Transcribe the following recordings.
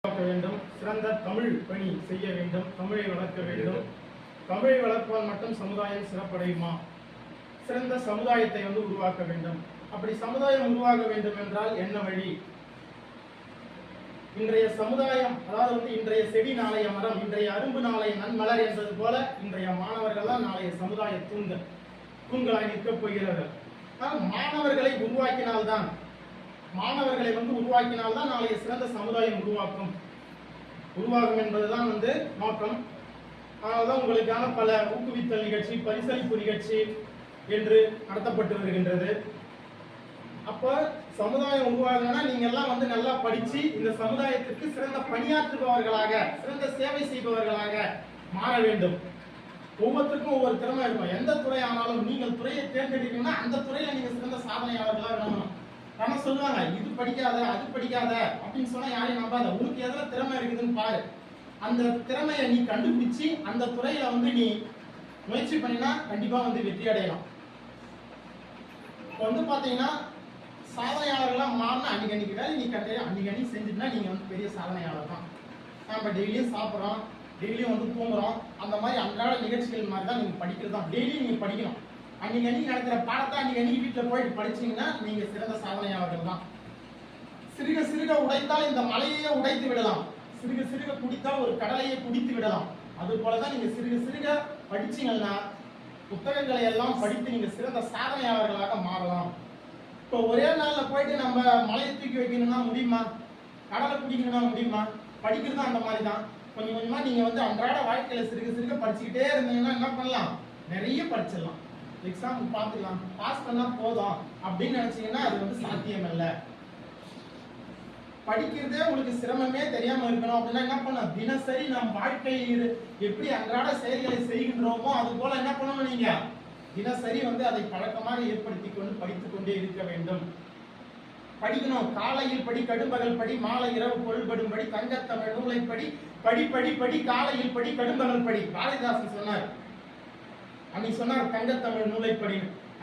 வேண்டும், சிறந்த தமிழ் பணி செய்ய வேண்டும், தமிழை வளர்க்க வேண்டும். தமிழை வளர்ப்பதால் மட்டும் சமுதாயம் சிறப்படையுமா? சிறந்த சமுதாயத்தை உருவாக்க வேண்டும். அப்படி சமுதாயம் உருவாக வேண்டும் என்றால் என்ன வழி? இன்றைய சமுதாயம், அதாவது இன்றைய செடி நாளைய மரம், இன்றைய அரும்பு நாளைய நன்மலர் என்பது போல இன்றைய மாணவர்கள் தான் நாளைய சமுதாய தூண்களாய் நிற்கப் போகிறார்கள். மாணவர்களை உருவாக்கினால்தான் நாளைய சிறந்த சமுதாயம் உருவாகும் என்பதுதான் நோக்கம். அதனால்தான் உங்களுக்கான பல ஊக்குவித்தல் நிகழ்ச்சி, பரிசளிப்பு நிகழ்ச்சி என்று நடத்தப்பட்டு வருகின்றது. அப்ப சமுதாயம் உருவாகணும்னா நீங்க எல்லாம் நல்லா படிச்சு இந்த சமுதாயத்திற்கு சிறந்த பணியாற்றுபவர்களாக, சிறந்த சேவை செய்பவர்களாக மாற வேண்டும். ஒவ்வொருத்தருக்கும் ஒவ்வொரு திறமை இருக்கும். எந்த துறை ஆனாலும் நீங்கள் துறையை தேர்ந்தெடுக்கணும்னா அந்த துறையில நீங்க சிறந்த சாதனையாளர்களாக வேணும். ஆனா சொல்லுவாங்க, இது படிக்காத அது படிக்காத அப்படின்னு சொன்னா யாரையும் நம்பாத. உனக்கு எதுல திறமை இருக்குதுன்னு பாரு. அந்த திறமையை நீ கண்டுபிடிச்சு அந்த துறையில நீ முயற்சி பண்ணினா கண்டிப்பா வெற்றி அடையலாம். இப்போ பாத்தீங்கன்னா சாதனையாளர்களா மாறினா அன்னைக்கு வேலை நீ அன்னைக்கு செஞ்சுட்டுனா நீங்க பெரிய சாதனையாளர் தான். நம்ம டெய்லியும் சாப்பிட்றோம், டெய்லியும் தூங்குறோம். அந்த மாதிரி அன்றாட நிகழ்ச்சிகள் மாதிரி தான் நீங்க படிக்கிறது தான். டெய்லியும் நீங்க படிக்கணும். அன்னைக்கு நடக்கிற பாடத்தை அன்னைக்கு வீட்டுல போயிட்டு படிச்சீங்கன்னா நீங்க சிறந்த சாதனையாளர்கள் தான். சிறுக சிறுக உடைத்தால் இந்த மலையே உடைத்து விடலாம், சிறுக சிறுக குடித்தால் ஒரு கடலையை குடித்து விடலாம். அது போலதான் நீங்க சிறுக சிறுக படிச்சீங்கன்னா புத்தகங்களை எல்லாம் படித்து நீங்க சிறந்த சாதனையாளர்களாக மாறலாம். இப்போ ஒரே நாள்ல போயிட்டு நம்ம மலையை தூக்கி வைக்கணும்னா முடியுமா? கடலை குடிக்கணும்னா முடியுமா? படிக்கிறது அந்த மாதிரி தான். கொஞ்சம் கொஞ்சமா நீங்க அன்றாட வாழ்க்கையில சிறுக சிறுக படிச்சுக்கிட்டே இருந்தீங்கன்னா என்ன பண்ணலாம்? நிறைய படிச்சிடலாம். எக்ஸாம் பார்த்துக்கலாம், பாஸ் பண்ணா போதும் அப்படின்னு நினைச்சீங்கன்னா அது சாத்தியம் இல்லை. படிக்கிறதே உங்களுக்கு சிரமமே தெரியாம இருக்கணும் அப்படின்னா என்ன பண்ணலாம்? தினசரி நம் வாழ்க்கையில் எப்படி அன்றாட செயல்களை செய்கின்றோமோ அது போல என்ன பண்ணணும்? நீங்க தினசரி அதை பழக்கமாக ஏற்படுத்தி கொண்டு படித்துக் கொண்டே இருக்க வேண்டும். படிக்கணும். காலையில் படி, கடும்பகல் படி, மாலை இரவு பொருள்படும் படி, தங்கத்தமிழ் நூலை படி, படி படி படி, காலையில் படி, கடும்பகல் படி. பாரதிதாசன் சொன்னார். அன்னைக்கு சொன்னார் தங்கத்தமிழ் நூலை படி.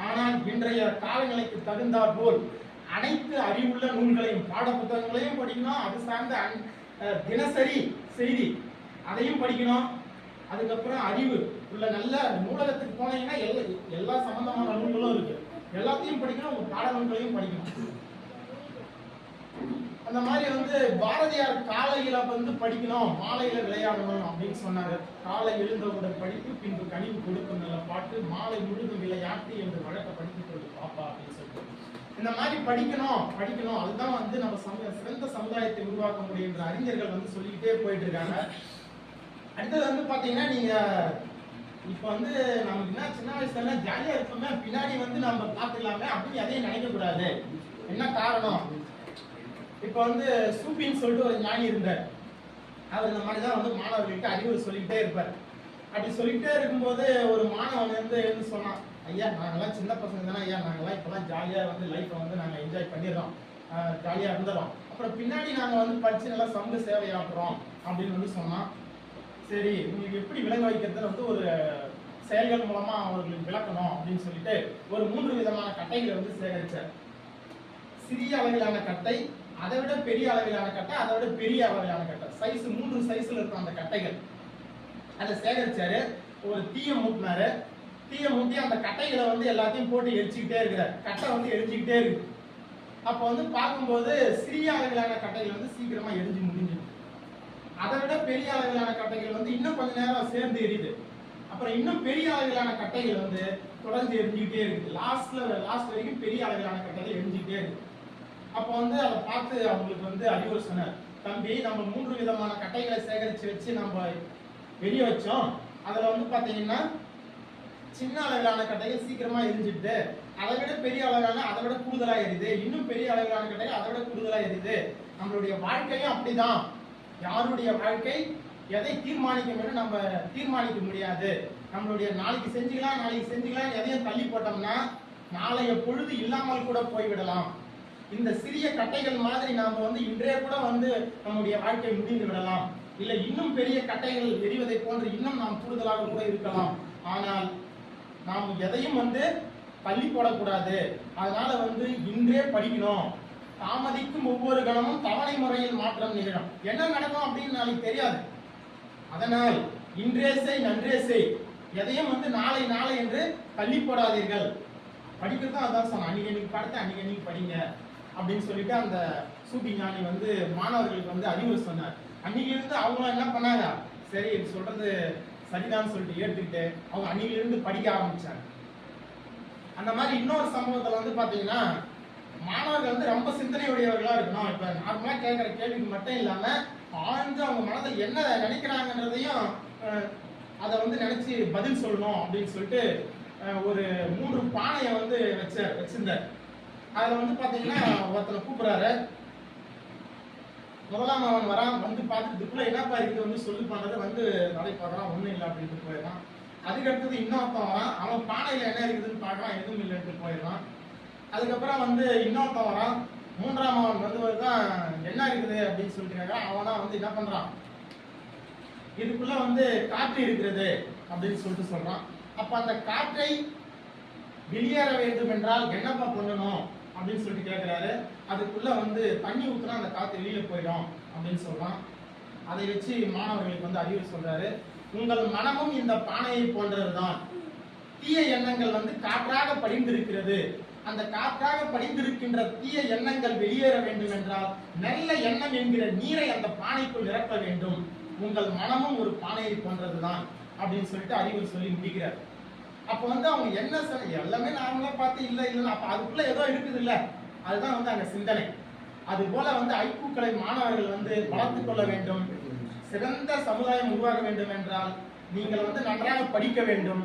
ஆனால் இன்றைய காலநிலைக்கு தகுந்தாற் போல் அனைத்து அறிவுள்ள நூல்களையும், பாட புத்தகங்களையும் படிக்கணும். அது சார்ந்த தினசரி செய்தி அதையும் படிக்கணும். அதுக்கப்புறம் அறிவு உள்ள நல்ல நூலகத்துக்கு போனீங்கன்னா எல்லா சம்பந்தமான நூல்களும் இருக்கு, எல்லாத்தையும் படிக்கணும். உங்க பாட நூல்களையும் படிக்கணும். அந்த மாதிரி பாரதியார் காலையில படிக்கணும், மாலையில விளையாடணும் அப்படின்னு சொன்னாரு. காலை எழுந்தவுடன் படிப்பு, பின்பு கனிவு கொடுக்கும் நல்ல பாட்டு, மாலை முழுதும் விளையாட்டு என்று வழக்க படித்துக் கொண்டு பாப்பா அப்படின்னு சொல்லிட்டு இந்த மாதிரி படிக்கணும். அதுதான் நம்ம சிறந்த சமுதாயத்தை உருவாக்க முடியும் என்ற அறிஞர்கள் சொல்லிக்கிட்டே போயிட்டு இருக்காங்க. அடுத்தது பாத்தீங்கன்னா நீங்க இப்ப நமக்கு என்ன சின்ன வயசுல ஜாலியா இருப்போமே, பின்னாடி நம்ம பாத்துக்கலாமே அப்படின்னு எதையும் நினைக்க கூடாது. என்ன காரணம்? இப்ப சூப்பின்னு சொல்லிட்டு ஒரு ஞானி இருந்தார். அவர் இந்த மாதிரிதான் மாணவர்களுக்கு அறிவுரை சொல்லிக்கிட்டே இருப்பார். அப்படி சொல்லிக்கிட்டே இருக்கும்போது ஒரு மாணவன் எழுந்து சொன்னான், ஐயா நாங்கெல்லாம் சின்ன பசங்க தானே ஐயா, நாங்கெல்லாம் இப்பெல்லாம் ஜாலியா லைஃப்பை நாங்க என்ஜாய் பண்ணிடுறோம், ஜாலியா இருந்துடும். அப்புறம் பின்னாடி நாங்க படிச்சு நல்லா சமூக சேவை ஆக்குறோம் அப்படின்னு சொன்னான். சரி, உங்களுக்கு எப்படி விளங்க வைக்கிறது ஒரு செயல்கள் மூலமா அவர்களுக்கு விளக்கணும் அப்படின்னு சொல்லிட்டு ஒரு 3 விதமான கட்டைகளை சேகரிச்சார். சிறிய அளவிலான கட்டை, அதை விட பெரிய அளவிலான கட்டை, அதை விட பெரிய அளவிலான கட்டை, சைஸ் 3 சைஸ்ல இருக்கும் அந்த கட்டைகள். அதை சேகரிச்சாரு. ஒரு தீய மூட்டினாரு. தீய மூட்டி அந்த கட்டைகளை எல்லாத்தையும் போட்டு எரிச்சுக்கிட்டே இருக்கிறார். கட்டை எரிஞ்சுக்கிட்டே இருக்கு. அப்ப பார்க்கும்போது சிறிய அளவிலான கட்டைகள் சீக்கிரமா எரிஞ்சு முடிஞ்சிடும். அதை விட பெரிய அளவிலான கட்டைகள் இன்னும் கொஞ்ச நேரம் சேர்ந்து எரியுது. அப்புறம் இன்னும் பெரிய அளவிலான கட்டைகள் தொடர்ந்து எரிஞ்சுக்கிட்டே இருக்கு. லாஸ்ட் வரைக்கும் பெரிய அளவிலான கட்டைகள் எரிஞ்சுக்கிட்டே இருக்கு. அப்போ அதை பார்த்து அவங்களுக்கு அறிவுரை சொன்னார். தம்பி, நம்ம 3 விதமான கட்டைகளை சேகரிச்சு வச்சு நம்ம வெளியே வச்சோம். அதுல பாத்தீங்கன்னா சின்ன அளவிலான கட்டைகள் சீக்கிரமா எரிஞ்சுட்டு, அதை விட பெரிய அளவிலான அதை விட கூடுதலா எரியுது, இன்னும் பெரிய அளவிலான கட்டைகள் அதை விட கூடுதலா எரியுது. நம்மளுடைய வாழ்க்கையும் அப்படிதான். யாருடைய வாழ்க்கை எதை தீர்மானிக்கும் நம்ம தீர்மானிக்க முடியாது. நம்மளுடைய நாளைக்கு செஞ்சுக்கலாம் எதையும் தள்ளி போட்டோம்னா நாளைய பொழுது இல்லாமல் கூட போய்விடலாம். இந்த சிறிய கட்டைகள் மாதிரி நாம இன்றைய கூட நம்முடைய வாழ்க்கை முடிந்து விடலாம். இல்ல இன்னும் பெரிய கட்டைகள் எரிவதை போன்று இன்னும் நாம் கூடுதலாக கூட இருக்கலாம். ஆனால் நாம் எதையும் தள்ளி போடக்கூடாது. அதனால இன்றே படிக்கணும். தாமதிக்கும் ஒவ்வொரு கணமும் தவணை முறையில் மாற்றம் நிகழும். என்ன நடக்கும் அப்படின்னு நாளைக்கு தெரியாது. அதனால் இன்றே செய் நன்றே செய், எதையும் நாளை நாளை என்று தள்ளி போடாதீர்கள். படிக்கிறதும் அதான் சொன்ன, அன்னைக்கு படத்தை அன்னைக்கு படிங்க அப்படின்னு சொல்லிட்டு அந்த சூபி ஞானி மாணவர்களுக்கு அறிவுரை சொன்னார். அன்னைக்கு அவங்க என்ன பண்ணாங்க, சரி சொல்றது சரிதான் சொல்லிட்டு ஏற்றுக்கிட்டு அவங்க அன்னையிலிருந்து படிக்க ஆரம்பிச்சாங்க. அந்த மாதிரி இன்னொரு சம்பவத்துல பாத்தீங்கன்னா, மாணவர்கள் ரொம்ப சிந்தனையுடையவர்களா இருக்கணும். இப்ப நார்மலா கேட்கிற கேள்விக்கு மட்டும் இல்லாம ஆழ்ந்து அவங்க மனதை என்ன நினைக்கிறாங்கன்றதையும் அதை நினைச்சு பதில் சொல்லணும் அப்படின்னு சொல்லிட்டு ஒரு 3 பானையை வச்சிருந்தார். அதுல பாத்தீங்கன்னா ஒருத்தனை கூப்பிடுறாரு. முதலாம் அவன் வரான், பார்த்துட்டுக்குள்ள என்னப்பா இருக்குது சொல்லு பண்றது நடை பார்க்கறான், ஒண்ணும் இல்லை அப்படின்ட்டு போயிடறான். அதுக்கு அடுத்தது இன்னொருத்தன் வரான், அவன் பானையில என்ன இருக்குதுன்னு பார்க்கறான், எதுவும் இல்லைன்ட்டு போயிடறான். அதுக்கப்புறம் இன்னொருத்தன் வரான், மூன்றாம் அவன் தான் என்ன இருக்குது அப்படின்னு சொல்லிட்டு கேட்கறான். அவனா என்ன பண்றான், இதுக்குள்ள காற்று இருக்கிறது அப்படின்னு சொல்லிட்டு சொல்றான். அப்ப அந்த காற்றை வெளியேற வேண்டும் என்றால் என்னப்பா பண்ணணும் அப்படின்னு சொல்லிட்டு கேட்கிறாரு. அதுக்குள்ள தண்ணி ஊத்துனா அந்த காற்று வெளியில போயிடும் அப்படின்னு சொல்றான். அதை வச்சு மாணவர்களுக்கு அறிவுரை சொல்றாரு. உங்கள் மனமும் இந்த பானையை போன்றதுதான். தீய எண்ணங்கள் காற்றாக படிந்திருக்கிறது. அந்த காற்றாக படிந்திருக்கின்ற தீய எண்ணங்கள் வெளியேற வேண்டும் என்றால் நல்ல எண்ணம் என்கிற நீரை அந்த பானைக்குள் நிரப்ப வேண்டும். உங்கள் மனமும் ஒரு பானையை போன்றதுதான் அப்படின்னு சொல்லிட்டு அறிவுரை சொல்லி முடிக்கிறார். அப்ப அவங்க என்ன எல்லாமே நார்மலா பார்த்து இல்ல இல்லைன்னா அப்ப அதுக்குள்ள ஏதோ இருக்குது இல்ல, அதுதான் அங்க சிந்தனை. அது போல ஐக்கூக்களை மாணவர்கள் வளர்த்துக் கொள்ள வேண்டும். சிறந்த சமுதாயம் உருவாக வேண்டும் என்றால் நீங்கள் நன்றாக படிக்க வேண்டும்.